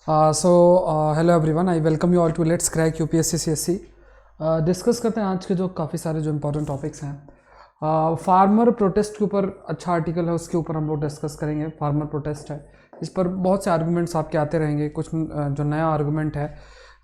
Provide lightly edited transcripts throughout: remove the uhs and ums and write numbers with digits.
Hello everyone, I welcome you all to let's crack UPSC CSC. Discuss करते हैं आज के जो काफ़ी सारे जो इंपॉर्टेंट टॉपिक्स हैं। फार्मर प्रोटेस्ट के ऊपर अच्छा आर्टिकल है, उसके ऊपर हम लोग डिस्कस करेंगे। फार्मर प्रोटेस्ट है, इस पर बहुत से आर्गूमेंट्स आपके आते रहेंगे। कुछ जो नया आर्गूमेंट है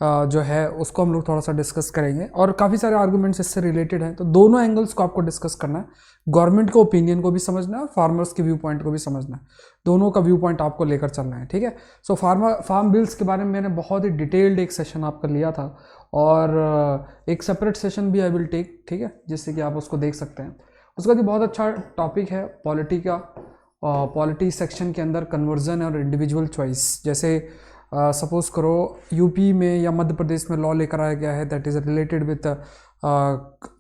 जो है उसको हम लोग थोड़ा सा डिस्कस करेंगे, और काफ़ी सारे आर्गूमेंट्स इससे रिलेटेड हैं। तो दोनों एंगल्स को आपको डिस्कस करना है, गवर्नमेंट के ओपिनियन को भी समझना है और फार्मर्स के व्यू पॉइंट को भी समझना है। दोनों का व्यू पॉइंट आपको लेकर चलना है, ठीक है। सो फार्म बिल्स के बारे में मैंने बहुत ही डिटेल्ड एक सेशन आपका लिया था, और एक सेपरेट सेशन भी आई विल टेक, ठीक है, जिससे कि आप उसको देख सकते हैं। उसका भी बहुत अच्छा टॉपिक है पॉलिटी का। पॉलिटी सेक्शन के अंदर कन्वर्जन और इंडिविजुअल चॉइस, जैसे सपोज करो यूपी में या मध्य प्रदेश में लॉ लेकर आया गया है दैट इज़ रिलेटेड विथ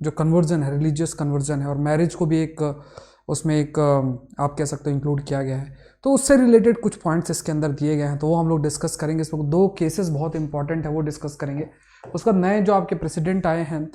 जो कन्वर्जन है, रिलीजियस कन्वर्जन है, और मैरिज को भी एक उसमें एक आप कह सकते हो इंक्लूड किया गया है। तो उससे रिलेटेड कुछ पॉइंट्स इसके अंदर दिए गए हैं, तो वो हम लोग डिस्कस करेंगे। इसमें दो केसेस बहुत इंपॉर्टेंट है, वो डिस्कस करेंगे। उसका नए जो आपके प्रेसिडेंट आए हैं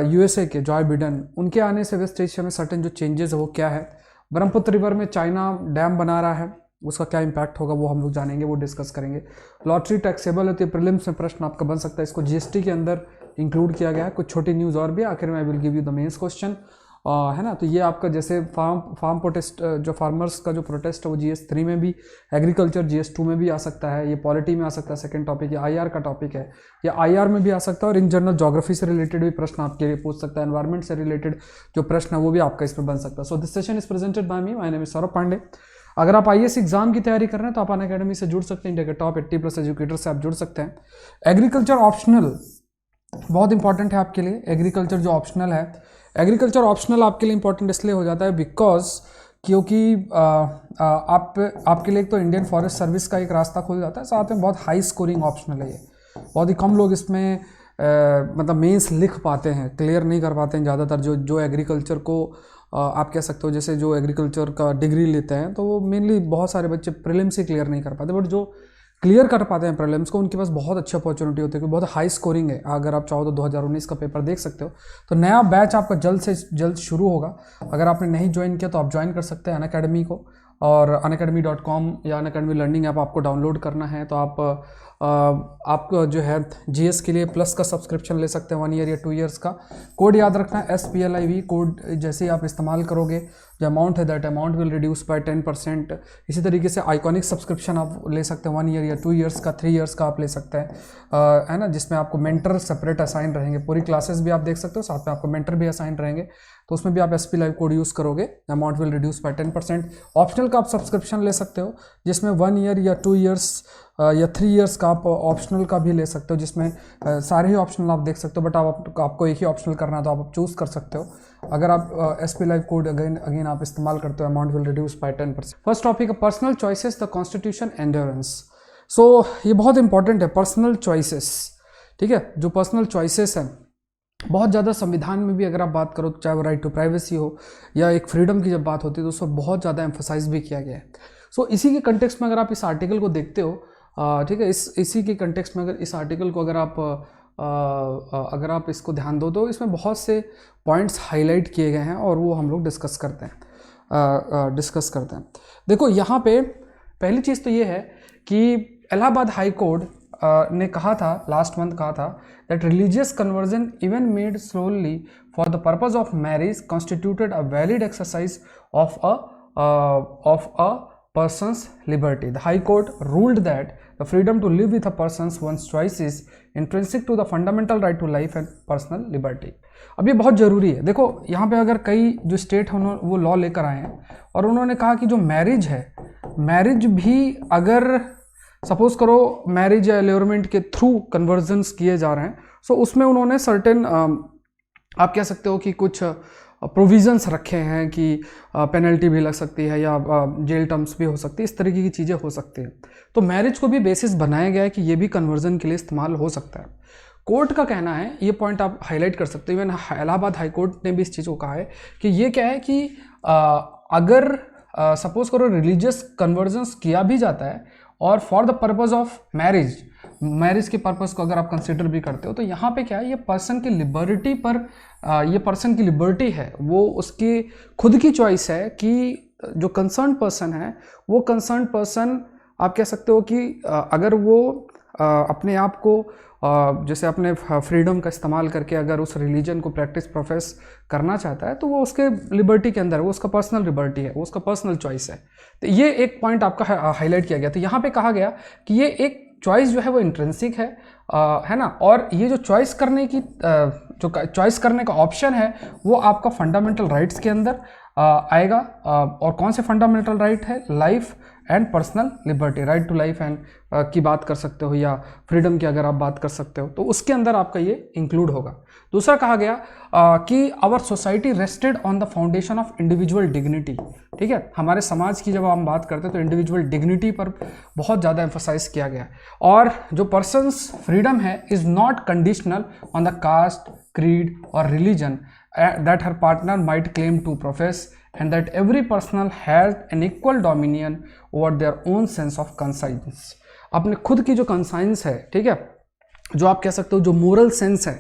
यूएसए के, जॉय बिडेन, उनके आने से वेस्ट एशिया में सर्टेन जो चेंजेस है वो क्या है। ब्रह्मपुत्र रिवर में चाइना डैम बना रहा है, उसका क्या इंपैक्ट होगा वो हम लोग जानेंगे, वो डिस्कस करेंगे। लॉटरी टैक्सेबल होती है, प्रीलिम्स में प्रश्न आपका बन सकता है, इसको जीएसटी के अंदर इंक्लूड किया गया है। कुछ छोटी न्यूज़ और भी, आखिर में I will give you the mains question, है ना। तो ये आपका जैसे फार्म प्रोटेस्ट, जो फार्मर्स का जो प्रोटेस्ट है वो GS3 में भी, एग्रीकल्चर GS2 में भी आ सकता है, ये पॉलिटी में आ सकता है। सेकंड टॉपिक ये IR का टॉपिक है, ये IR में भी आ सकता है, और इन जनरल ज्योग्राफी से रिलेटेड भी प्रश्न आपके लिए पूछ सकता है। एनवायरमेंट से रिलेटेड जो प्रश्न है वो भी आपका इसमें बन सकता है। So this session is presented by me, my name is Saurabh Pandey. अगर आप IAS एग्जाम की तैयारी कर रहे हैं तो आप अनअकैडमी से जुड़ सकते हैं, इंडिया के टॉप 80+ एजुकेटर से आप जुड़ सकते हैं। एग्रीकल्चर ऑप्शनल बहुत इंपॉर्टेंट है आपके लिए। एग्रीकल्चर जो ऑप्शनल है, एग्रीकल्चर ऑप्शनल आपके लिए इंपॉर्टेंट इसलिए हो जाता है बिकॉज क्योंकि आपके लिए एक तो इंडियन फॉरेस्ट सर्विस का एक रास्ता खुल जाता है, साथ में बहुत हाई स्कोरिंग ऑप्शनल है ये। बहुत ही कम लोग इसमें मतलब मेंस लिख पाते हैं, क्लियर नहीं कर पाते हैं ज़्यादातर जो एग्रीकल्चर को आप कह सकते हो, जैसे जो एग्रीकल्चर का डिग्री लेते हैं तो वो मेनली बहुत सारे बच्चे प्रीलिम्स ही क्लियर नहीं कर पाते, बट जो क्लियर कर पाते हैं प्रीलिम्स को उनके पास बहुत अच्छी अपॉर्चुनिटी होती है, क्योंकि बहुत हाई स्कोरिंग है। अगर आप चाहो तो 2019 का पेपर देख सकते हो। तो नया बैच आपका जल्द से जल्द शुरू होगा। अगर आपने नहीं ज्वाइन किया तो आप ज्वाइन कर सकते हैं अनअकैडमी को, और unacademy.com या अनअकैडमी लर्निंग ऐप आपको डाउनलोड करना है तो आप जो है GS के लिए प्लस का सब्सक्रिप्शन ले सकते हैं 1 ईयर या 2 ईयर्स का। कोड याद रखना है SPLIV कोड, जैसे ही आप इस्तेमाल करोगे जो अमाउंट है that amount will reduce by 10%। इसी तरीके से आइकॉनिक सब्सक्रिप्शन आप ले सकते हैं 1 ईयर या 2 ईयर्स का, 3 ईयर्स का आप ले सकते हैं, है ना, जिसमें आपको मेंटर सेपरेट असाइन रहेंगे। पूरी क्लासेस भी आप देख सकते हो, साथ में आपको मेंटर भी असाइन रहेंगे, तो उसमें भी आप SPLIV कोड यूज़ करोगे, amount will reduce by 10%। Optional का आप सब्सक्रिप्शन ले सकते हो जिसमें 1 ईयर या 2 ईयर्स या 3 ईयर्स का आप ऑप्शनल का भी ले सकते हो, जिसमें सारे ही ऑप्शनल आप देख सकते हो, बट आपको एक ही ऑप्शनल करना है तो आप चूज़ कर सकते हो। अगर आप SPLIV कोड अगेन आप इस्तेमाल करते हो, amount will reduce by 10%। First topic है personal choices, the constitution endurance. So ये बहुत इंपॉर्टेंट है, पर्सनल चॉइसेस, ठीक है। जो पर्सनल चॉइसेस हैं बहुत ज़्यादा संविधान में भी अगर आप बात करो, चाहे वो राइट टू प्राइवेसी हो या एक फ्रीडम की जब बात होती है तो उस पर बहुत ज़्यादा एम्फोसाइज भी किया गया है। सो इसी के कंटेक्स्ट में अगर आप इस आर्टिकल को देखते हो, ठीक है, इसी के कंटेक्स्ट में अगर इस आर्टिकल को अगर आप इसको ध्यान दो तो इसमें बहुत से पॉइंट्स हाईलाइट किए गए हैं, और वो हम लोग डिस्कस करते हैं। देखो यहाँ पे पहली चीज़ तो ये है कि इलाहाबाद हाई कोर्ट ने कहा था, लास्ट मंथ कहा था, that religious conversion even made solely for the purpose of marriage constituted a valid exercise of a person's liberty. The High Court ruled that the freedom to live with a person's one's choice is intrinsic to the fundamental right to life and personal liberty. अब ये बहुत ज़रूरी है। देखो यहाँ पे अगर कई जो स्टेट हैं वो लॉ लेकर आए हैं, और उन्होंने कहा कि जो मैरिज है, मैरिज भी अगर सपोज करो मैरिज या एलियोरमेंट के थ्रू कन्वर्जन्स किए जा रहे हैं, सो उसमें उन्होंने सर्टेन आप कह सकते हो कि कुछ प्रोविजंस रखे हैं कि पेनल्टी भी लग सकती है या जेल टर्म्स भी हो सकती है, इस तरीके की चीज़ें हो सकती हैं। तो मैरिज को भी बेसिस बनाया गया है कि ये भी कन्वर्जन के लिए इस्तेमाल हो सकता है। कोर्ट का कहना है, ये पॉइंट आप हाईलाइट कर सकते हो, इवन इलाहाबाद हाई कोर्ट ने भी इस चीज़ को कहा है कि ये क्या है कि अगर सपोज करो रिलीजियस कन्वर्जन्स किया भी जाता है और for the purpose of marriage के पर्पज़ को अगर आप कंसिडर भी करते हो, तो यहाँ पे क्या है, ये पर्सन की लिबर्टी पर ये पर्सन की लिबर्टी है, वो उसकी खुद की चॉइस है कि जो कंसर्न पर्सन है वो कंसर्न पर्सन आप कह सकते हो कि अगर वो अपने आप को जैसे अपने फ्रीडम का इस्तेमाल करके अगर उस रिलीजन को प्रैक्टिस प्रोफेस करना चाहता है तो वो उसके लिबर्टी के अंदर है, वो उसका पर्सनल लिबर्टी है, वो उसका पर्सनल चॉइस है। तो ये एक पॉइंट आपका हाईलाइट किया गया। तो यहाँ पे कहा गया कि ये एक चॉइस जो है वो इंट्रिंसिक है ना, और ये जो चॉइस करने की जो चॉइस करने का ऑप्शन है वो आपका फंडामेंटल राइट्स के अंदर आएगा। और कौन से फंडामेंटल राइट है? Life and personal liberty, right to life and की बात कर सकते हो, या फ्रीडम की अगर आप बात कर सकते हो तो उसके अंदर आपका ये इंक्लूड होगा। दूसरा कहा गया कि our society rested on the foundation of individual dignity. ठीक है, हमारे समाज की जब हम बात करते हैं तो इंडिविजुअल डिग्निटी पर बहुत ज़्यादा एम्फोसाइज किया गया, और जो पर्सनस फ्रीडम है is not conditional on the caste, creed और religion that her partner might claim to profess, and that every person has an equal dominion over their own sense of conscience। अपने खुद की जो conscience है, ठीक है, जो आप कह सकते हो जो मोरल सेंस है,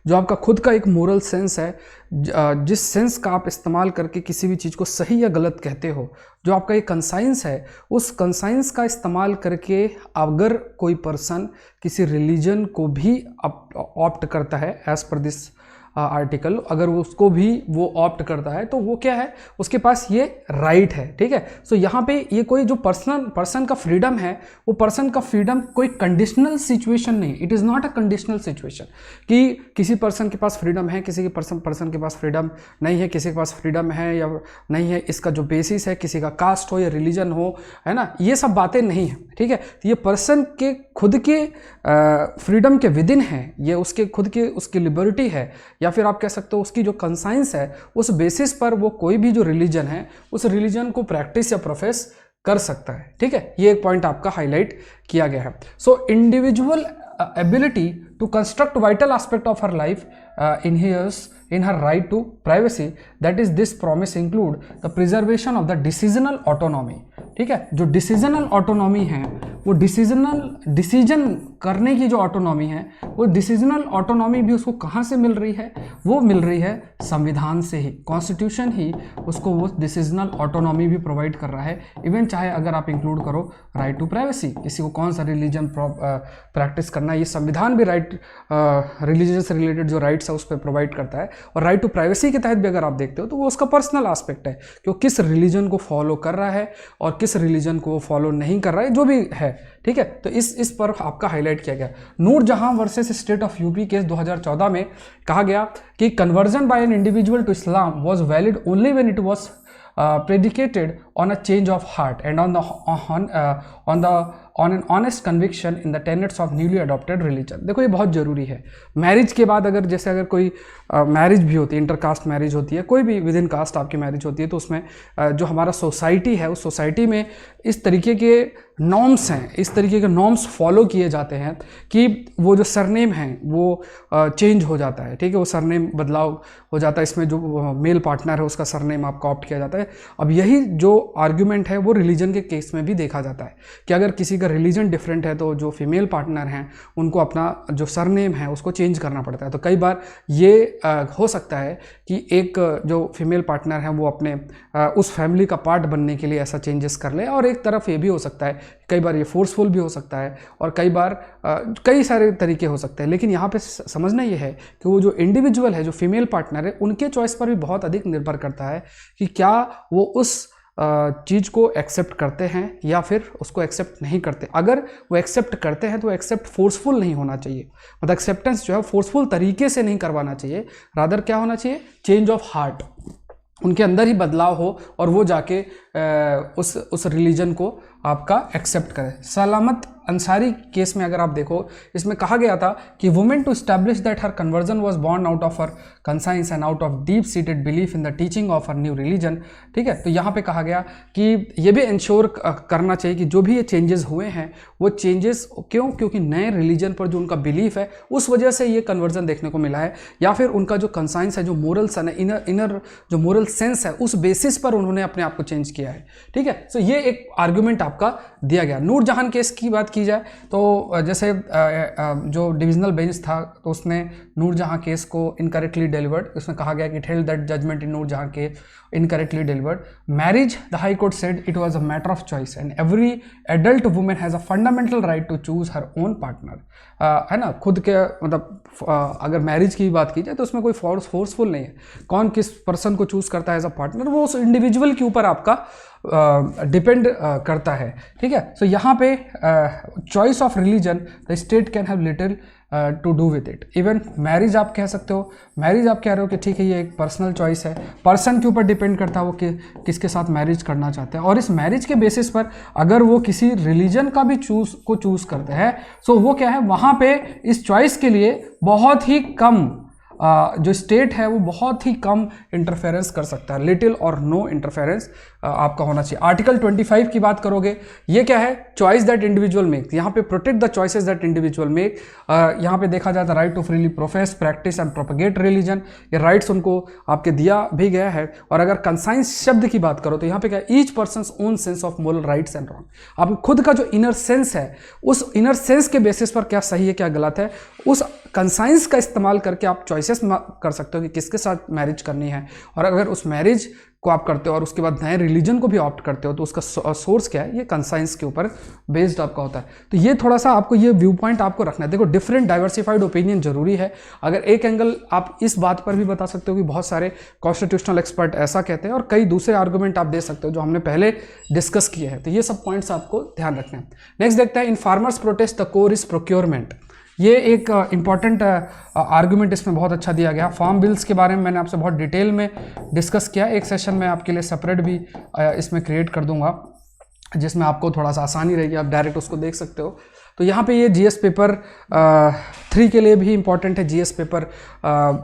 जो आपका खुद का एक मोरल सेंस है, जिस सेंस का आप इस्तेमाल करके किसी भी चीज़ को सही या गलत कहते हो, जो आपका एक कंसाइंस है, उस कंसाइंस का इस्तेमाल करके अगर कोई पर्सन किसी रिलीजन को भी ऑप्ट करता है एज पर दिस आर्टिकल, अगर उसको भी वो ऑप्ट करता है तो वो क्या है, उसके पास ये राइट है। ठीक है, सो यहाँ पे ये कोई जो पर्सन का फ्रीडम है, वो पर्सन का फ्रीडम कोई कंडीशनल सिचुएशन नहीं, it is not a conditional situation कि किसी पर्सन के पास फ्रीडम है, किसी के पर्सन के पास फ्रीडम नहीं है, किसी के पास फ्रीडम है या नहीं है, इसका जो बेसिस है किसी का कास्ट हो या रिलीजन हो, है ना, ये सब बातें नहीं है। ठीक है, तो ये पर्सन के खुद के फ्रीडम के विदिन है, ये उसके खुद के उसकी लिबर्टी है, या फिर आप कह सकते हो उसकी जो कंसाइंस है, उस बेसिस पर वो कोई भी जो रिलीजन है उस रिलीजन को प्रैक्टिस या प्रोफेस कर सकता है। ठीक है, ये एक पॉइंट आपका हाईलाइट किया गया है। So individual ability to construct vital aspect of her life in her right to privacy, that is this promise include the preservation of the decisional autonomy। ठीक है, जो डिसीजनल ऑटोनॉमी है, वो डिसीजन करने की जो ऑटोनॉमी है, वो डिसीजनल ऑटोनॉमी भी उसको कहाँ से मिल रही है? वो मिल रही है संविधान से ही, कॉन्स्टिट्यूशन ही उसको वो डिसीजनल ऑटोनॉमी भी प्रोवाइड कर रहा है। इवन चाहे अगर आप इंक्लूड करो राइट टू प्राइवेसी, किसी को कौन सा रिलीजन प्रैक्टिस करना है, ये संविधान भी राइट रिलीजन से रिलेटेड जो राइट्स है उस पर प्रोवाइड करता है। और राइट टू प्राइवेसी के तहत भी अगर आप देखते हो तो वो उसका पर्सनल एस्पेक्ट है कि वो किस रिलीजन को फॉलो कर रहा है और किस रिलीजन को वो फॉलो नहीं कर रहा है, जो भी है। ठीक है, तो इस पर आपका हाईलाइट किया गया। Noorjahan versus state of UP case 2014 में कहा गया कि conversion by an individual to Islam was valid only when it was predicated on a change of heart and on an honest conviction in the tenets of newly adopted religion। देखो ये बहुत ज़रूरी है। Marriage के बाद अगर कोई marriage भी होती है, इंटरकास्ट मैरिज होती है, कोई भी विद इन कास्ट आपकी मैरिज होती है, तो उसमें जो हमारा सोसाइटी है, उस सोसाइटी में इस तरीके के नॉर्म्स हैं, इस तरीके के नॉर्म्स फॉलो किए जाते हैं कि वो जो सरनेम है वो चेंज हो जाता है। ठीक है, वो सरनेम बदलाव हो जाता है, इसमें जो मेल पार्टनर है उसका सरनेम आपका ऑप्ट किया जाता है। अब यही जो आर्ग्यूमेंट है वो रिलीजन के केस में भी देखा जाता है कि अगर किसी का रिलीजन डिफरेंट है तो जो फीमेल पार्टनर हैं उनको अपना जो सरनेम है उसको चेंज करना पड़ता है। तो कई बार ये हो सकता है कि एक जो फीमेल पार्टनर है वो अपने उस फैमिली का पार्ट बनने के लिए ऐसा चेंजेस कर ले, और एक तरफ ये भी हो सकता है, कई बार ये फोर्सफुल भी हो सकता है, और कई बार कई सारे तरीके हो सकते हैं। लेकिन यहाँ पे समझना ये है कि वो जो इंडिविजुअल है, जो फीमेल पार्टनर है, उनके चॉइस पर भी बहुत अधिक निर्भर करता है कि क्या वो उस चीज़ को एक्सेप्ट करते हैं या फिर उसको एक्सेप्ट नहीं करते। अगर वो एक्सेप्ट करते हैं तो एक्सेप्ट फोर्सफुल नहीं होना चाहिए, मतलब एक्सेप्टेंस जो है फोर्सफुल तरीके से नहीं करवाना चाहिए, रादर क्या होना चाहिए, चेंज ऑफ हार्ट, उनके अंदर ही बदलाव हो और वो जाके उस रिलीजन को आपका एक्सेप्ट करें। सलामत अंसारी केस में अगर आप देखो, इसमें कहा गया था कि women to establish that her conversion was born out of her conscience and out of deep seated belief in the teaching of her new religion. ठीक है, तो यहाँ पे कहा गया कि ये भी इंश्योर करना चाहिए कि जो भी ये चेंजेस हुए हैं वो चेंजेस क्योंकि नए रिलीजन पर जो उनका बिलीफ है उस वजह से ये कन्वर्जन देखने को मिला है, या फिर उनका जो कंसाइंस है, जो मोरल सन है, इनर जो मोरल सेंस है, उस बेसिस पर उन्होंने अपने आप को चेंज किया है। ठीक है, सो ये एक आर्ग्यूमेंट आपका दिया गया। नूरजहां केस की बात की जाए तो जैसे जो डिविजनल बेंच था तो उसने नूरजहां केस को इनकरेक्टली डिलीवर्ड, उसमें कहा गया कि it held that judgement in Noorjahan के incorrectly delivered. Marriage, the high court said it was a matter of choice and every adult women has a fundamental right to choose her own partner. है ना, खुद के मतलब अगर marriage की बात की जाए तो उसमें कोई फोर्सफुल नहीं है, कौन किस पर्सन को चूज करता है एज अ पार्टनर वो उस इंडिविजुअल के ऊपर आपका डिपेंड करता है। ठीक है, सो यहाँ पे choice of religion the state can have little to do with it. Even marriage आप कह सकते हो, मैरिज आप कह रहे हो कि ठीक है ये एक पर्सनल चॉइस है, पर्सन के ऊपर डिपेंड करता है वो किसके साथ मैरिज करना चाहते हैं, और इस मैरिज के बेसिस पर अगर वो किसी रिलीजन का भी चूज करते हैं सो वो क्या है, वहाँ पे इस चॉइस के लिए बहुत ही कम जो स्टेट है वो बहुत ही कम इंटरफेरेंस कर सकता है, लिटिल और नो इंटरफेरेंस आपका होना चाहिए। आर्टिकल 25 की बात करोगे, ये क्या है, चॉइस दैट इंडिविजुअल मेक, यहाँ पे protect the choices that individual make. यहाँ पे देखा जाता है right to freely profess, practice and propagate religion, ये राइट्स उनको आपके दिया भी गया है। और अगर कंसाइंस शब्द की बात करो तो यहाँ पे क्या, each persons own sense of moral rights and wrong, आप खुद का जो इनर सेंस है उस इनर सेंस के बेसिस पर क्या सही है क्या गलत है, उस कंसाइंस का इस्तेमाल करके आप चॉइसेस कर सकते हो कि किसके साथ मैरिज करनी है। और अगर उस मैरिज को आप करते हो और उसके बाद नए रिलीजन को भी ऑप्ट करते हो तो उसका सोर्स क्या है, ये कंसाइंस के ऊपर बेस्ड आपका होता है। तो ये थोड़ा सा आपको ये व्यू पॉइंट आपको रखना है। देखो डिफरेंट डाइवर्सिफाइड ओपिनियन जरूरी है। अगर एक एंगल आप इस बात पर भी बता सकते हो कि बहुत सारे कॉन्स्टिट्यूशनल एक्सपर्ट ऐसा कहते हैं और कई दूसरे आर्गूमेंट आप दे सकते हो जो हमने पहले डिस्कस किए हैं। तो ये सब पॉइंट्स आपको ध्यान रखना है। नेक्स्ट देखते हैं, in farmers protest the core is procurement. ये एक इंपॉर्टेंट आर्गुमेंट इसमें बहुत अच्छा दिया गया। फार्म बिल्स के बारे में मैंने आपसे बहुत डिटेल में डिस्कस किया, एक सेशन में आपके लिए सेपरेट भी इसमें क्रिएट कर दूंगा जिसमें आपको थोड़ा सा आसानी रहेगी, आप डायरेक्ट उसको देख सकते हो। तो यहाँ पे ये जीएस पेपर 3 के लिए भी इंपॉर्टेंट है, जीएस पेपर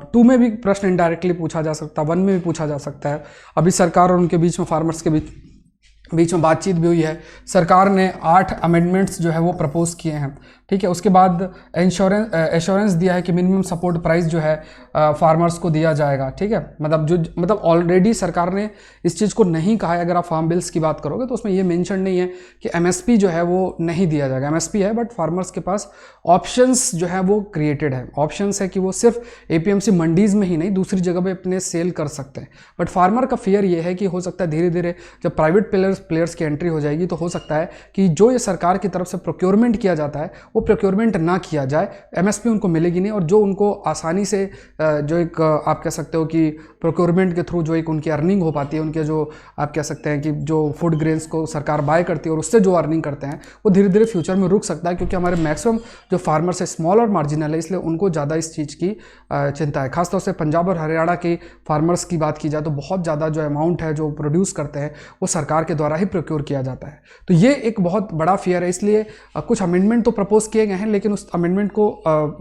2 में भी प्रश्न इनडायरेक्टली पूछा जा सकता है, 1 में भी पूछा जा सकता है। अभी सरकार और उनके बीच में, फार्मर्स के बीच में बातचीत भी हुई है। सरकार ने 8 अमेंडमेंट्स जो है वो प्रपोज किए हैं, ठीक है। उसके बाद एश्योरेंस दिया है कि मिनिमम सपोर्ट प्राइस जो है फार्मर्स को दिया जाएगा, ठीक है। मतलब ऑलरेडी सरकार ने इस चीज़ को नहीं कहा है। अगर आप फार्म बिल्स की बात करोगे तो उसमें ये मेंशन नहीं है कि एमएसपी जो है वो नहीं दिया जाएगा। एमएसपी है बट फार्मर्स के पास ऑप्शंस जो है वो क्रिएटेड है। ऑप्शंस है कि वो सिर्फ एपीएमसी मंडीज़ में ही नहीं दूसरी जगह पे अपने सेल कर सकते हैं। बट फार्मर का फियर ये है कि हो सकता है धीरे धीरे जब प्राइवेट प्लेयर्स की एंट्री हो जाएगी तो हो सकता है कि जो ये सरकार की तरफ से प्रोक्योरमेंट किया जाता है वो प्रोक्योरमेंट ना किया जाए, एमएसपी उनको मिलेगी नहीं, और जो उनको आसानी से जो एक आप कह सकते हो कि प्रोक्योरमेंट के थ्रू जो एक उनकी अर्निंग हो पाती है, उनके जो आप कह सकते हैं कि जो फूड ग्रेन्स को सरकार बाय करती है और उससे जो अर्निंग करते हैं वो धीरे धीरे फ्यूचर में रुक सकता है, क्योंकि हमारे मैक्सिमम जो फार्मर्स है स्मॉल और मार्जिनल है, इसलिए उनको ज़्यादा इस चीज़ की चिंता है। खासतौर से पंजाब और हरियाणा के फार्मर्स की बात की जाए तो बहुत ज़्यादा जो अमाउंट है जो प्रोड्यूस करते हैं वो सरकार के द्वारा ही प्रोक्योर किया जाता है। तो ये एक बहुत बड़ा फियर है, इसलिए कुछ अमेंडमेंट तो प्रपोज किए गए हैं, लेकिन उस अमेंडमेंट को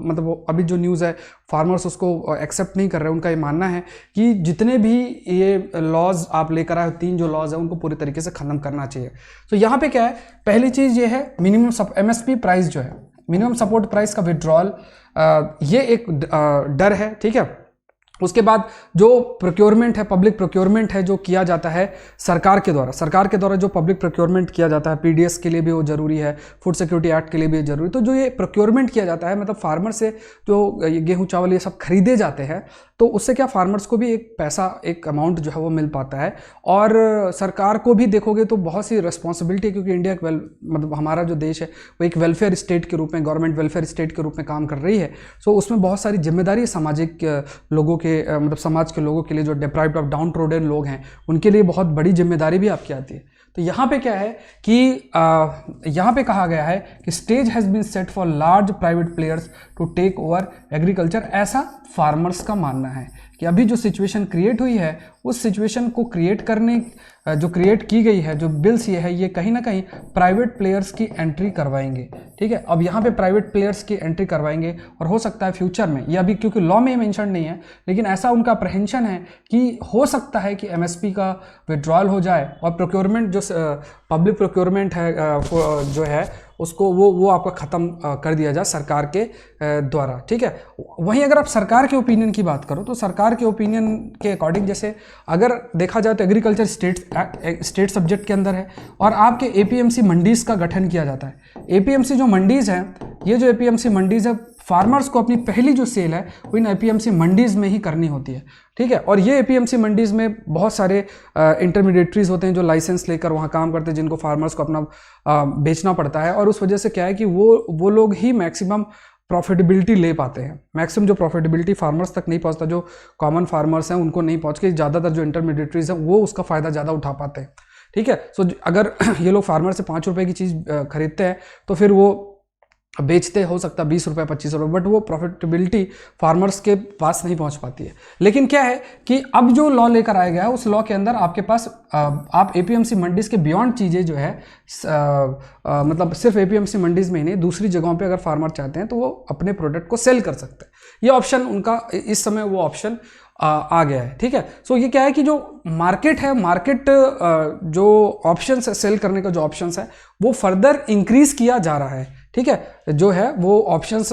मतलब अभी जो न्यूज़ है फार्मर्स उसको एक्सेप्ट नहीं कर रहे हैं। उनका ये मानना है कि जितने भी ये लॉज आप लेकर आए, 3 जो लॉज है उनको पूरी तरीके से खत्म करना चाहिए। तो यहाँ पे क्या है, पहली चीज़ ये है मिनिमम एमएसपी प्राइस जो है, मिनिमम सपोर्ट प्राइस का विड्रॉल, ये एक डर है, ठीक है। उसके बाद जो प्रोक्योरमेंट है, पब्लिक प्रोक्योरमेंट है जो किया जाता है सरकार के द्वारा जो पब्लिक प्रोक्योरमेंट किया जाता है, पीडीएस के लिए भी वो जरूरी है, फूड सिक्योरिटी एक्ट के लिए भी जरूरी। तो जो ये प्रोक्योरमेंट किया जाता है, मतलब फार्मर से जो गेहूं चावल ये सब खरीदे जाते हैं, तो उससे क्या फार्मर्स को भी एक पैसा, एक अमाउंट जो है वो मिल पाता है। और सरकार को भी देखोगे तो बहुत सी रिस्पॉन्सिबिलिटी है, क्योंकि इंडिया मतलब हमारा जो देश है वो एक वेलफेयर स्टेट के रूप में, गवर्नमेंट वेलफेयर स्टेट के रूप में काम कर रही है। सो उसमें बहुत सारी जिम्मेदारी सामाजिक लोगों के मतलब समाज के लोगों के लिए, जो डिप्राइव्ड ऑफ डाउन ट्रोडन लोग हैं उनके लिए बहुत बड़ी जिम्मेदारी भी आपकी आती है। तो यहाँ पे क्या है कि यहाँ पे कहा गया है कि stage has been set for large private players to take over agriculture, ऐसा फार्मर्स का मानना है कि अभी जो सिचुएशन क्रिएट हुई है उस सिचुएशन को जो क्रिएट की गई है, जो बिल्स ये है, ये कहीं ना कहीं प्राइवेट प्लेयर्स की एंट्री करवाएंगे, ठीक है। अब यहाँ पे प्राइवेट प्लेयर्स की एंट्री करवाएंगे और हो सकता है फ्यूचर में, ये अभी क्योंकि लॉ में मेंशन नहीं है, लेकिन ऐसा उनका अप्रहेंशन है कि हो सकता है कि एमएसपी का विड्रॉल हो जाए और प्रोक्योरमेंट जो पब्लिक प्रोक्योरमेंट है जो है उसको वो आपका ख़त्म कर दिया जाए सरकार के द्वारा, ठीक है। वहीं अगर आप सरकार के ओपिनियन की बात करो तो सरकार के ओपिनियन के अकॉर्डिंग, जैसे अगर देखा जाए तो एग्रीकल्चर स्टेट सब्जेक्ट के अंदर है और आपके एपीएमसी मंडीज़ का गठन किया जाता है। एपीएमसी जो मंडीज़ हैं, ये जो एपीएमसी मंडीज़ है फार्मर्स को अपनी पहली जो सेल है वो इन एपीएमसी मंडीज़ में ही करनी होती है, ठीक है। और ये एपीएमसी मंडीज़ में बहुत सारे इंटरमीडिएटरीज होते हैं जो लाइसेंस लेकर वहाँ काम करते हैं, जिनको फार्मर्स को अपना बेचना पड़ता है, और उस वजह से क्या है कि वो लोग ही मैक्सिमम प्रॉफिटेबिलिटी ले पाते हैं। मैक्सिमम जो प्रॉफिटेबिलिटी फार्मर्स तक नहीं पहुंचता, जो कॉमन फार्मर्स हैं उनको नहीं पहुंच के ज़्यादातर जो इंटरमीडिएटरीज हैं वो उसका फ़ायदा ज़्यादा उठा पाते हैं, ठीक है। सो अगर ये लोग फार्मर से 5 रुपए की चीज़ खरीदते हैं तो फिर वो बेचते हो सकता है 20 रुपये 25 रुपये, बट वो प्रॉफिटेबिलिटी फार्मर्स के पास नहीं पहुंच पाती है। लेकिन क्या है कि अब जो लॉ लेकर आया गया है उस लॉ के अंदर आपके पास आप एपीएमसी मंडीज़ के बियॉन्ड चीज़ें जो है मतलब सिर्फ एपीएमसी मंडीज़ में ही नहीं, दूसरी जगहों पे अगर फार्मर चाहते हैं तो वो अपने प्रोडक्ट को सेल कर सकते हैं। ये ऑप्शन उनका इस समय वो ऑप्शन आ गया है, ठीक है। सो ये क्या है कि जो मार्केट है, मार्केट जो ऑप्शंस है, सेल करने का जो ऑप्शंस है वो फर्दर इंक्रीज किया जा रहा है, ठीक है। जो है वो ऑप्शंस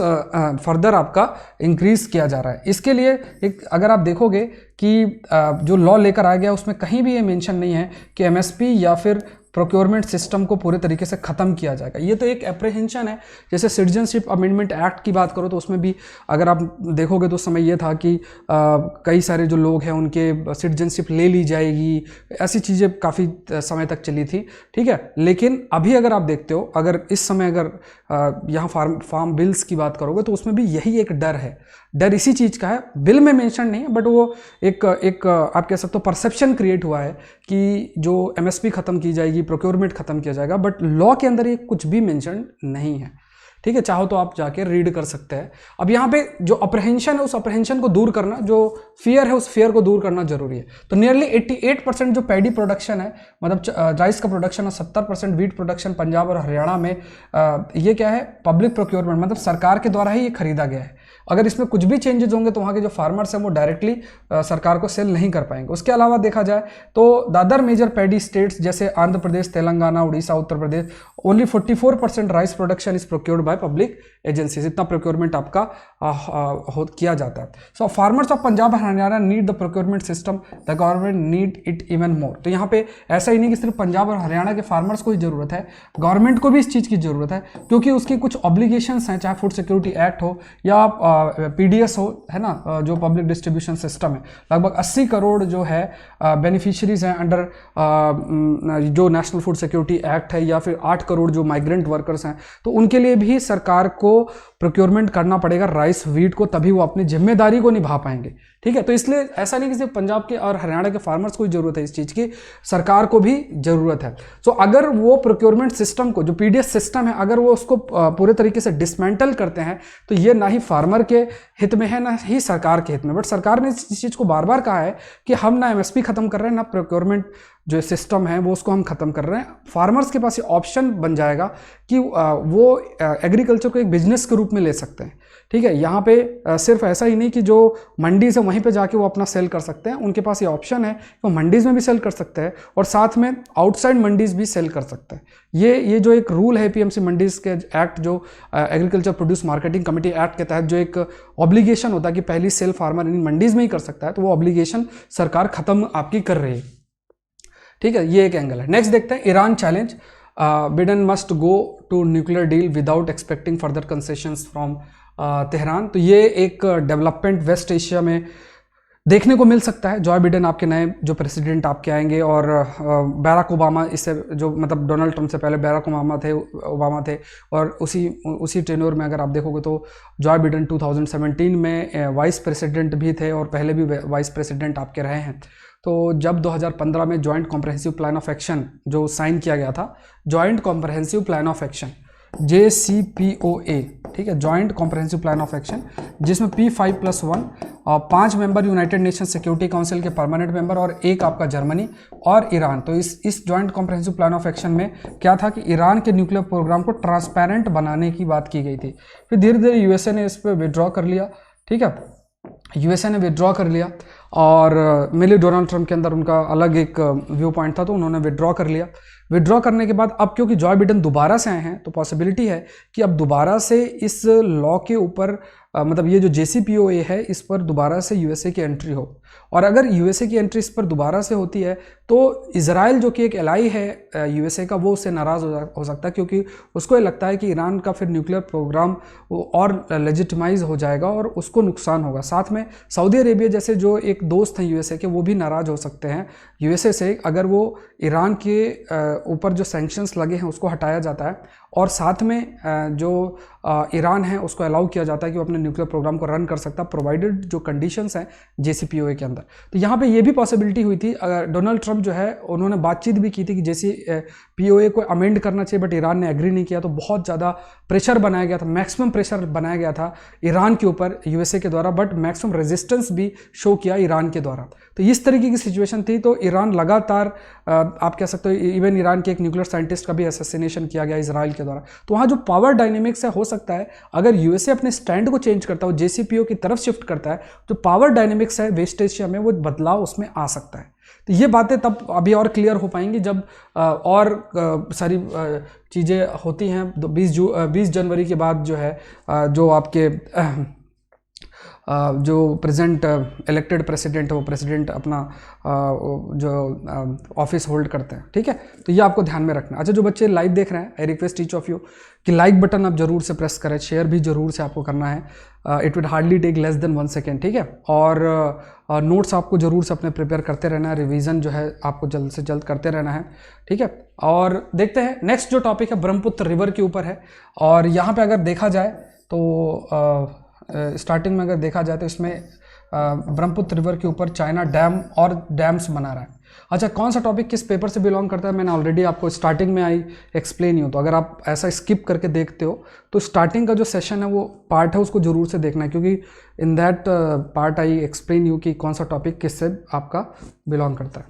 फर्दर आपका इंक्रीज किया जा रहा है। इसके लिए एक अगर आप देखोगे कि जो लॉ लेकर आ गया उसमें कहीं भी ये मेंशन नहीं है कि एमएसपी या फिर प्रोक्योरमेंट सिस्टम को पूरे तरीके से ख़त्म किया जाएगा। ये तो एक एप्रीहेंशन है। जैसे सिटीजनशिप अमेंडमेंट एक्ट की बात करो तो उसमें भी अगर आप देखोगे तो उस समय ये था कि कई सारे जो लोग हैं उनके सिटीजनशिप ले ली जाएगी, ऐसी चीज़ें काफ़ी समय तक चली थी, ठीक है। लेकिन अभी अगर आप देखते हो, अगर इस समय अगर यहाँ फार्म बिल्स की बात करोगे तो उसमें भी यही एक डर है। डर इसी चीज़ का है, बिल में मेंशन नहीं है, बट वो एक आप कह सकते हो परसेप्शन क्रिएट हुआ है कि जो एमएसपी ख़त्म की जाएगी, प्रोक्योरमेंट ख़त्म किया जाएगा, बट लॉ के अंदर ये कुछ भी मेंशन नहीं है, ठीक है। चाहो तो आप जाके रीड कर सकते हैं। अब यहाँ पे जो अप्रहेंशन है उस अप्रहेंशन को दूर करना, जो फियर है उस फियर को दूर करना जरूरी है। तो नियरली 88% जो पैडी प्रोडक्शन है, मतलब राइस का प्रोडक्शन और 70% वीट प्रोडक्शन पंजाब और हरियाणा में ये क्या है, पब्लिक प्रोक्योरमेंट, मतलब सरकार के द्वारा ही ये खरीदा गया है। अगर इसमें कुछ भी चेंजेस होंगे तो वहाँ के जो फार्मर्स हैं वो डायरेक्टली सरकार को सेल नहीं कर पाएंगे। उसके अलावा देखा जाए तो the other major paddy states जैसे Andhra Pradesh, Telangana, Orissa, Uttar Pradesh, only 44% rice production is procured by public agencies. इतना प्रोक्योरमेंट आपका किया जाता है। सो फार्मर्स ऑफ पंजाब और Haryana need the procurement system, the government need it even more. तो यहाँ पे ऐसा ही नहीं कि सिर्फ पंजाब और हरियाणा के फार्मर्स को ही जरूरत है, गवर्नमेंट को भी इस चीज़ की जरूरत है, क्योंकि उसकी कुछ ऑब्लिगेशंस हैं, चाहे फूड सिक्योरिटी एक्ट हो या पीडीएस हो, है ना, जो पब्लिक डिस्ट्रीब्यूशन सिस्टम है। लगभग 80 करोड़ जो है बेनिफिशरीज हैं अंडर जो नेशनल फूड सिक्योरिटी एक्ट है, या फिर 8 करोड़ जो माइग्रेंट वर्कर्स हैं, तो उनके लिए भी सरकार को प्रोक्योरमेंट करना पड़ेगा राइस वीट को, तभी वो अपनी जिम्मेदारी को निभा पाएंगे, ठीक है। तो इसलिए ऐसा नहीं कि सिर्फ पंजाब के और हरियाणा के फार्मर्स को ही जरूरत है इस चीज़ की, सरकार को भी जरूरत है। सो अगर वो प्रोक्योरमेंट सिस्टम को, जो पीडीएस सिस्टम है, अगर वो उसको पूरे तरीके से डिसमेंटल करते हैं तो ये ना ही फार्मर के हित में है ना ही सरकार के हित में। बट सरकार ने इस चीज़ को बार बार कहा है कि हम ना एमएसपी खत्म कर रहे हैं, ना प्रोक्योरमेंट जो सिस्टम है वो उसको हम खत्म कर रहे हैं। फार्मर्स के पास ये ऑप्शन बन जाएगा कि वो एग्रीकल्चर को एक बिजनेस के रूप में ले सकते हैं, ठीक है। यहाँ पे सिर्फ ऐसा ही नहीं कि जो मंडीज है वहीं पे जाके वो अपना सेल कर सकते हैं, उनके पास ये ऑप्शन है कि वो मंडीज में भी सेल कर सकते हैं और साथ में आउटसाइड मंडीज भी सेल कर सकते हैं। ये जो एक रूल है पीएमसी मंडीज के एक्ट, जो agriculture produce marketing committee act के तहत जो एक ऑब्लिगेशन होता है कि पहली सेल फार्मर इन मंडीज में ही कर सकता है, तो वो ऑब्लिगेशन सरकार खत्म आपकी कर रही है, ठीक है। ये एक एंगल है। नेक्स्ट देखते हैं Iran challenge, Biden must go to nuclear deal without expecting further concessions from Tehran. तो ये एक डेवलपमेंट वेस्ट एशिया में देखने को मिल सकता है। जॉय बिडेन आपके नए जो प्रेसिडेंट आपके आएंगे, और बैराक ओबामा, इससे जो मतलब डोनाल्ड ट्रंप से पहले बैराक ओबामा थे, और उसी टेन्योर में अगर आप देखोगे तो जॉय बिडेन 2017 में वाइस प्रेसिडेंट भी थे और पहले भी वाइस प्रेसिडेंट आपके रहे हैं। तो जब 2015 में joint comprehensive plan of action जो साइन किया गया था, joint comprehensive plan of action JCPOA, ठीक है, joint comprehensive plan of action, जिसमें P5+1 और 5 member United nation security council के परमानेंट मेंबर और एक आपका जर्मनी और ईरान। तो इस joint comprehensive plan of action में क्या था कि ईरान के न्यूक्लियर प्रोग्राम को ट्रांसपेरेंट बनाने की बात की गई थी। फिर धीरे धीरे यूएसए ने इस पर विड्रॉ कर लिया, ठीक है, यूएसए ने विड्रॉ कर लिया, और मिली डोनाल्ड ट्रंप के अंदर उनका अलग एक व्यू पॉइंट था, तो उन्होंने विड्रॉ कर लिया। विड्रॉ करने के बाद अब क्योंकि जॉय बिडेन दोबारा से आए हैं, तो पॉसिबिलिटी है कि अब दोबारा से इस लॉ के ऊपर मतलब ये जो JCPOA है इस पर दोबारा से यूएसए की एंट्री हो। और अगर यूएसए की एंट्री इस पर दोबारा से होती है तो इजराइल जो कि एक एलाई है यूएसए का, वो उससे नाराज़ हो सकता है, क्योंकि उसको ये लगता है कि ईरान का फिर न्यूक्लियर प्रोग्राम और लेजिटिमाइज हो जाएगा और उसको नुकसान होगा। साथ में सऊदी अरेबिया जैसे जो एक दोस्त हैं यूएसए के, वो भी नाराज़ हो सकते हैं यूएसए से अगर वो ईरान के ऊपर जो सैंक्शंस लगे हैं उसको हटाया जाता है, और साथ में जो ईरान है उसको अलाउ किया जाता है कि वो अपने न्यूक्लियर प्रोग्राम को रन कर सकता है, प्रोवाइडेड जो कंडीशंस हैं JCPOA के अंदर। तो यहाँ पे ये भी पॉसिबिलिटी हुई थी, डोनाल्ड ट्रंप जो है उन्होंने बातचीत भी की थी कि JCPOA को अमेंड करना चाहिए, बट ईरान ने एग्री नहीं किया। तो बहुत ज़्यादा प्रेशर बनाया गया था, मैक्सिमम प्रेशर बनाया गया था ईरान के ऊपर यूएसए के द्वारा, बट मैक्सिमम रेजिस्टेंस भी शो किया ईरान के द्वारा। तो इस तरीके की सिचुएशन थी। तो ईरान लगातार आप कह सकते हो, इवन ईरान के एक न्यूक्लियर साइंटिस्ट का भी असैसिनेशन किया गया इजराइल के द्वारा। तो वहाँ जो पावर डायनेमिक्स है, हो सकता है अगर यूएसए अपने स्टैंड को चेंज करता है, JCPOA की तरफ शिफ्ट करता है, जो पावर डायनेमिक्स है वेस्ट एशिया में, वो बदलाव उसमें आ सकता है। तो ये बातें तब अभी और क्लियर हो पाएंगी जब और सारी चीज़ें होती हैं। 20 जनवरी के बाद जो है जो आपके जो प्रेजेंट इलेक्टेड प्रेसिडेंट है, वो प्रेसिडेंट अपना जो ऑफिस होल्ड करते हैं, ठीक है। तो ये आपको ध्यान में रखना। अच्छा, जो बच्चे लाइव देख रहे हैं, I request each of you कि लाइक बटन आप जरूर से प्रेस करें, शेयर भी जरूर से आपको करना है। It will hardly take less than 1 second, ठीक है। और नोट्स आपको जरूर से अपने प्रिपेयर करते रहना है, रिवीजन जो है आपको जल्द से जल्द करते रहना है, ठीक है। और देखते हैं नेक्स्ट जो टॉपिक है ब्रह्मपुत्र रिवर के ऊपर है। और यहाँ पे अगर देखा जाए तो स्टार्टिंग में अगर देखा जाए तो इसमें ब्रह्मपुत्र रिवर के ऊपर चाइना डैम और डैम्स बना रहा है। अच्छा, कौन सा टॉपिक किस पेपर से बिलोंग करता है, मैंने ऑलरेडी आपको स्टार्टिंग में आई एक्सप्लेन ही हो। तो अगर आप ऐसा स्किप करके देखते हो तो स्टार्टिंग का जो सेशन है, वो पार्ट है, उसको जरूर से देखना है, क्योंकि in that part I explain you कि कौन सा टॉपिक किससे आपका बिलोंग करता है।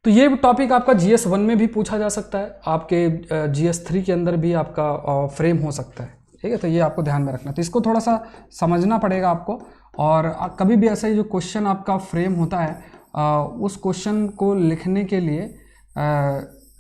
तो ये टॉपिक आपका GS1 में भी पूछा जा सकता है, आपके GS3 के अंदर भी आपका फ्रेम हो सकता है, ठीक है। तो ये आपको ध्यान में रखना, तो इसको थोड़ा सा समझना पड़ेगा आपको। और कभी भी ऐसा ही जो क्वेश्चन आपका फ्रेम होता है, उस क्वेश्चन को लिखने के लिए,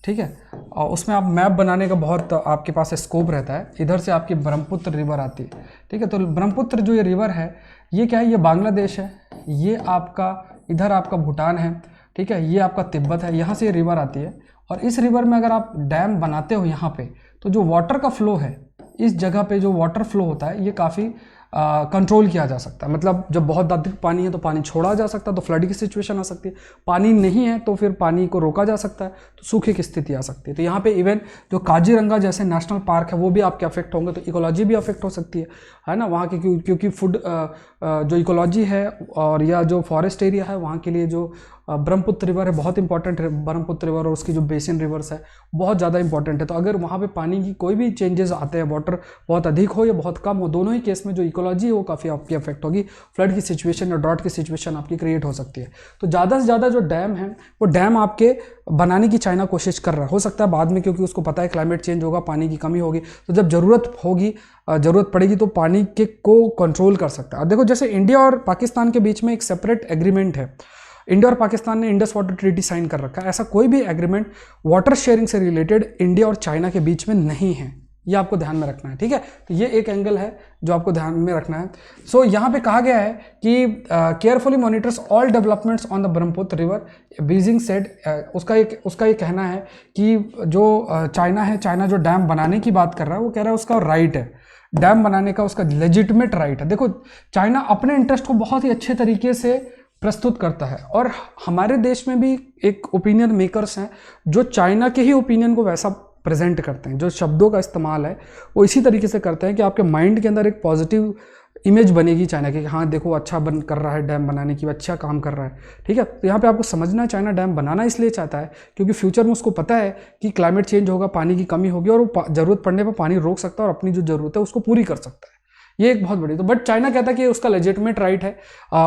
ठीक है, और उसमें आप मैप बनाने का बहुत आपके पास स्कोप रहता है। इधर से आपकी ब्रह्मपुत्र रिवर आती है, ठीक है। तो ब्रह्मपुत्र जो ये रिवर है, ये क्या है, ये बांग्लादेश है, ये आपका इधर आपका भूटान है, ठीक है, ये आपका तिब्बत है, यहाँ से ये रिवर आती है। और इस रिवर में अगर आप डैम बनाते हो यहाँ पे, तो जो वाटर का फ्लो है, इस जगह पे जो वाटर फ्लो होता है, ये काफ़ी कंट्रोल किया जा सकता है। मतलब जब बहुत अधिक पानी है तो पानी छोड़ा जा सकता है, तो फ्लड की सिचुएशन आ सकती है। पानी नहीं है तो फिर पानी को रोका जा सकता है, तो सूखे की स्थिति आ सकती है। तो यहाँ पे इवन जो काजीरंगा जैसे नेशनल पार्क है, वो भी आपके अफेक्ट होंगे, तो इकोलॉजी भी अफेक्ट हो सकती है ना वहाँ की, क्योंकि फूड जो इकोलॉजी है और या जो फॉरेस्ट एरिया है, वहाँ के लिए जो ब्रह्मपुत्र रिवर है बहुत इंपॉर्टेंट है। ब्रह्मपुत्र रिवर और उसकी जो बेसिन रिवर्स है बहुत ज़्यादा इंपॉर्टेंट है। तो अगर वहाँ पे पानी की कोई भी चेंजेस आते हैं, वाटर बहुत अधिक हो या बहुत कम हो, दोनों ही केस में जो इकोलॉजी है वो काफ़ी आपकी अफेक्ट होगी। फ्लड की सिचुएशन या ड्रॉट की सिचुएशन आपकी क्रिएट हो सकती है। तो ज़्यादा से ज़्यादा जो डैम है, वो डैम आपके बनाने की चाइना कोशिश कर रहा है। हो सकता है बाद में, क्योंकि उसको पता है क्लाइमेट चेंज होगा, पानी की कमी होगी, तो जब ज़रूरत पड़ेगी तो पानी के को कंट्रोल कर सकता है। अब देखो, जैसे इंडिया और पाकिस्तान के बीच में एक सेपरेट एग्रीमेंट है, इंडिया और पाकिस्तान ने इंडस वाटर ट्रीटी साइन कर रखा है। ऐसा कोई भी एग्रीमेंट वाटर शेयरिंग से रिलेटेड इंडिया और चाइना के बीच में नहीं है, ये आपको ध्यान में रखना है, ठीक है। तो ये एक एंगल है जो आपको ध्यान में रखना है। सो यहाँ पे कहा गया है कि carefully monitors all developments on the Brahmaputra river, Beijing said. उसका ये कहना है कि जो चाइना है, चाइना जो डैम बनाने की बात कर रहा है, वो कह रहा है उसका राइट है डैम बनाने का, उसका लेजिटिमेट राइट है। देखो, चाइना अपने इंटरेस्ट को बहुत ही अच्छे तरीके से प्रस्तुत करता है, और हमारे देश में भी एक ओपिनियन मेकर्स हैं जो चाइना के ही ओपिनियन को वैसा प्रेजेंट करते हैं। जो शब्दों का इस्तेमाल है वो इसी तरीके से करते हैं कि आपके माइंड के अंदर एक पॉजिटिव इमेज बनेगी चाइना की, हाँ देखो अच्छा कर रहा है डैम बनाने की, अच्छा काम कर रहा है, ठीक है। तो यहाँ पे आपको समझना है, चाइना डैम बनाना इसलिए चाहता है क्योंकि फ्यूचर में उसको पता है कि क्लाइमेट चेंज होगा, पानी की कमी होगी, और वो ज़रूरत पड़ने पर पानी रोक सकता है और अपनी जो ज़रूरत है उसको पूरी कर सकता है। ये एक बहुत बड़ी, तो बट चाइना कहता है कि उसका लेजिटिमेट राइट है।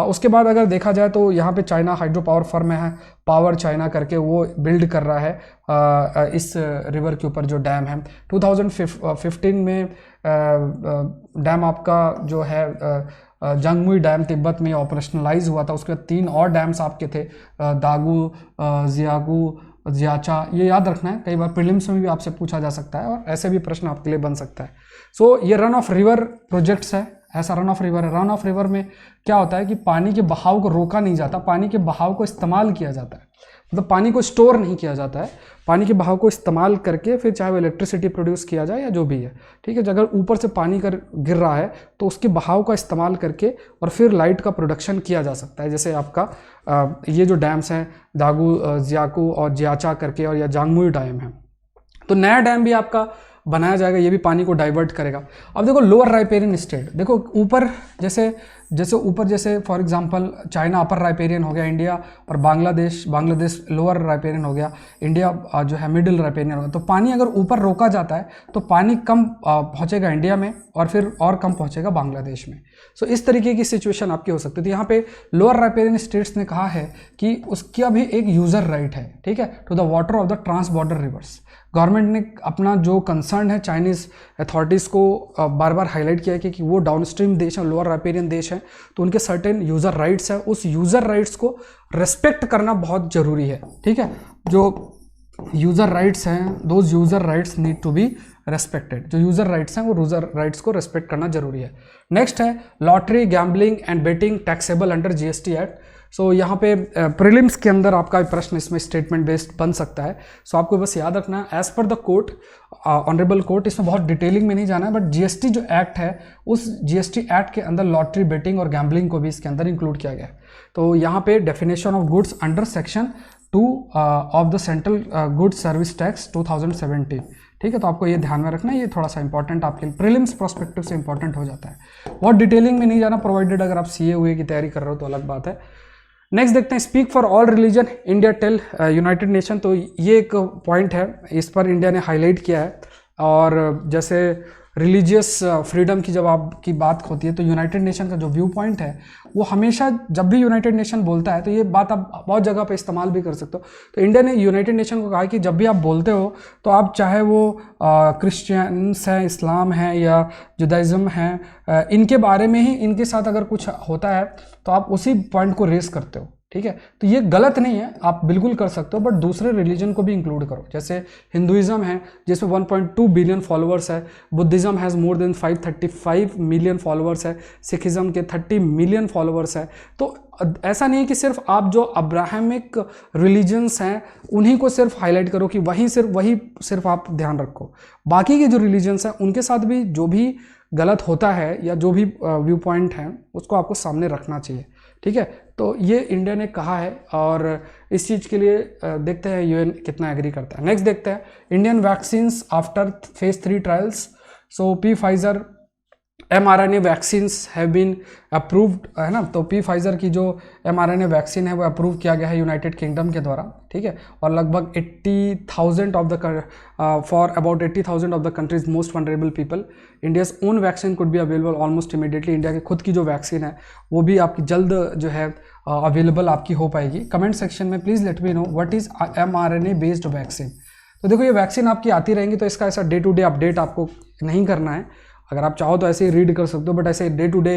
उसके बाद अगर देखा जाए तो यहाँ पे चाइना हाइड्रो पावर फर्म है, पावर चाइना करके वो बिल्ड कर रहा है इस रिवर के ऊपर जो डैम है। 2015 में डैम आपका जो है जंगमुई डैम तिब्बत में ऑपरेशनलाइज हुआ था। उसके बाद 3 और डैम्स आपके थे, दागू, जियागू, जियाचा, ये याद रखना है, कई बार प्रीलिम्स में भी आपसे पूछा जा सकता है और ऐसे भी प्रश्न आपके लिए बन सकता है। सो ये रन ऑफ रिवर प्रोजेक्ट्स है ऐसा रन ऑफ रिवर है। रन ऑफ रिवर में क्या होता है कि पानी के बहाव को रोका नहीं जाता, पानी के बहाव को इस्तेमाल किया जाता है, मतलब पानी को स्टोर नहीं किया जाता है, पानी के बहाव को इस्तेमाल करके फिर चाहे वो इलेक्ट्रिसिटी प्रोड्यूस किया जाए या जो भी है, ठीक है। अगर ऊपर से पानी कर गिर रहा है तो उसके बहाव का इस्तेमाल करके और फिर लाइट का प्रोडक्शन किया जा सकता है। जैसे आपका ये जो डैम्स हैं दागू, जियाकू और जियाचा करके, और या जांगमुई डैम है, तो नया डैम भी आपका बनाया जाएगा, ये भी पानी को डाइवर्ट करेगा। अब देखो लोअर राइपेरियन स्टेट, देखो ऊपर जैसे for example China upper riparian हो गया इंडिया, और बांग्लादेश लोअर राइपेरियन हो गया, इंडिया जो है मिडिल राइपेरियन हो गया। तो पानी अगर ऊपर रोका जाता है तो पानी कम पहुंचेगा इंडिया में और फिर और कम पहुंचेगा बांग्लादेश में। सो इस तरीके की सिचुएशन आपकी हो सकती है। तो यहाँ पे लोअर राइपेरियन स्टेट्स ने कहा है कि उसका भी एक यूजर राइट है, ठीक है, to the water of the trans border rivers. Government ने अपना जो कंसर्न है चाइनीज़ अथॉरिटीज़ को बार बार हाईलाइट किया है कि वो डाउनस्ट्रीम देश है, लोअर राइपेरियन देश है, तो उनके सर्टेन यूज़र राइट्स है, उस यूज़र राइट्स को रेस्पेक्ट करना बहुत ज़रूरी है, ठीक है। जो यूज़र राइट्स हैं, those user rights need to be respected. जो यूज़र राइट्स हैं वो यूज़र राइट्स को रेस्पेक्ट करना जरूरी है। नेक्स्ट है lottery, gambling and betting taxable under GST act. So यहाँ पे प्रीलिम्स के अंदर आपका प्रश्न इसमें स्टेटमेंट बेस्ड बन सकता है। सो आपको बस याद रखना as per the court, honourable court, इसमें बहुत डिटेलिंग में नहीं जाना है, बट जीएसटी जो एक्ट है उस जीएसटी एक्ट के अंदर लॉटरी, बेटिंग और गैम्बलिंग को भी इसके अंदर इंक्लूड किया गया है। तो यहाँ पे definition of goods under section 2 of the central goods service tax 2017, ठीक है। तो आपको ये ध्यान में रखना है, ये थोड़ा सा इंपॉर्टेंट आपके प्रीलिम्स प्रोस्पेक्टिव से इंपॉर्टेंट हो जाता है। बहुत डिटेलिंग में नहीं जाना, प्रोवाइडेड अगर आप सीए हुए की तैयारी कर रहे हो तो अलग बात है। नेक्स्ट देखते हैं speak for all religion India tell United Nation. तो ये एक पॉइंट है, इस पर इंडिया ने हाईलाइट किया है। और जैसे रिलीजियस फ्रीडम की जब आपकी बात होती है तो यूनाइटेड नेशन का जो व्यू पॉइंट है वो हमेशा, जब भी यूनाइटेड नेशन बोलता है तो ये बात आप बहुत जगह पे इस्तेमाल भी कर सकते हो। तो इंडिया ने यूनाइटेड नेशन को कहा कि जब भी आप बोलते हो तो आप चाहे वो क्रिश्चियंस हैं, इस्लाम है या जुदाइज़म है, इनके बारे में ही इनके साथ अगर कुछ होता है तो आप उसी पॉइंट को रेस करते हो, ठीक है। तो ये गलत नहीं है, आप बिल्कुल कर सकते हो, बट दूसरे रिलीजन को भी इंक्लूड करो। जैसे हिंदुइज्म है जिसमें 1.2 बिलियन फॉलोअर्स है, Buddhism has more than 535 million followers है, सिखिज्म के 30 मिलियन फॉलोअर्स है। तो ऐसा नहीं है कि सिर्फ आप जो अब्राहमिक रिलीजन्स हैं उन्हीं को सिर्फ हाईलाइट करो कि वही सिर्फ आप ध्यान रखो, बाकी के जो रिलीजन्स हैं उनके साथ भी जो भी गलत होता है या जो भी व्यू पॉइंट है उसको आपको सामने रखना चाहिए, ठीक है। तो ये इंडिया ने कहा है और इस चीज़ के लिए देखते हैं यूएन कितना एग्री करता है। नेक्स्ट देखते हैं Indian vaccines after phase 3 trials. So Pfizer mRNA vaccines have been approved, है ना। तो Pfizer की जो mRNA वैक्सीन है वो अप्रूव किया गया है यूनाइटेड किंगडम के द्वारा, ठीक है। और लगभग 80,000 of the for about 80,000 of the countries most vulnerable people. India's own vaccine could be available almost immediately. India की खुद की जो वैक्सीन है वो भी आपकी जल्द जो है अवेलेबल आपकी हो पाएगी। कमेंट सेक्शन में please let me know what is mRNA based vaccine. तो देखो ये वैक्सीन आपकी आती रहेंगी, तो इसका ऐसा डे टू डे अपडेट आपको नहीं करना है। अगर आप चाहो तो ऐसे ही रीड कर सकते हो, बट ऐसे डे टू डे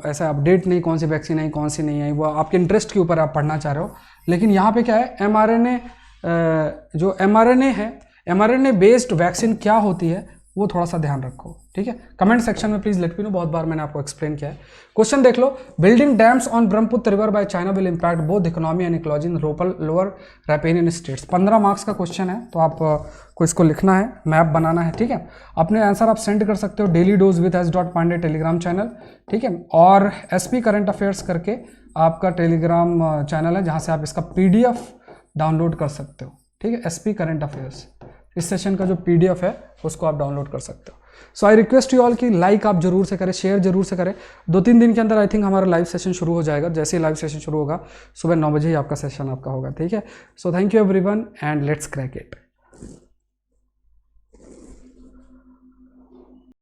ऐसा अपडेट नहीं, कौन सी वैक्सीन आई कौन सी नहीं आई, वो आपके इंटरेस्ट के ऊपर आप पढ़ना चाह रहे हो। लेकिन यहाँ पे क्या है, mRNA जो mRNA है, mRNA बेस्ड वैक्सीन क्या होती है वो थोड़ा सा ध्यान रखो, ठीक है। कमेंट सेक्शन में प्लीज लेट मी नो, बहुत बार मैंने आपको एक्सप्लेन किया है। क्वेश्चन देख लो, building dams on Brahmaputra river by China will impact both economy and ecology in lower riparian states. 15 marks का क्वेश्चन है, तो आप को इसको लिखना है, मैप बनाना है, ठीक है। अपने आंसर आप सेंड कर सकते हो daily dose with s.pandey Telegram channel, ठीक है। और SP करंट अफेयर्स करके आपका टेलीग्राम चैनल है जहाँ से आप इसका PDF डाउनलोड कर सकते हो, ठीक है। SP करंट अफेयर्स इस सेशन का जो PDF है उसको आप डाउनलोड कर सकते हो। सो आई रिक्वेस्ट यू ऑल कि लाइक आप जरूर से करें, शेयर जरूर से करें। 2-3 दिन के अंदर आई थिंक हमारा लाइव सेशन शुरू हो जाएगा। जैसे ही लाइव सेशन शुरू होगा सुबह 9 बजे ही आपका सेशन होगा, ठीक है। So thank you everyone and let's crack it.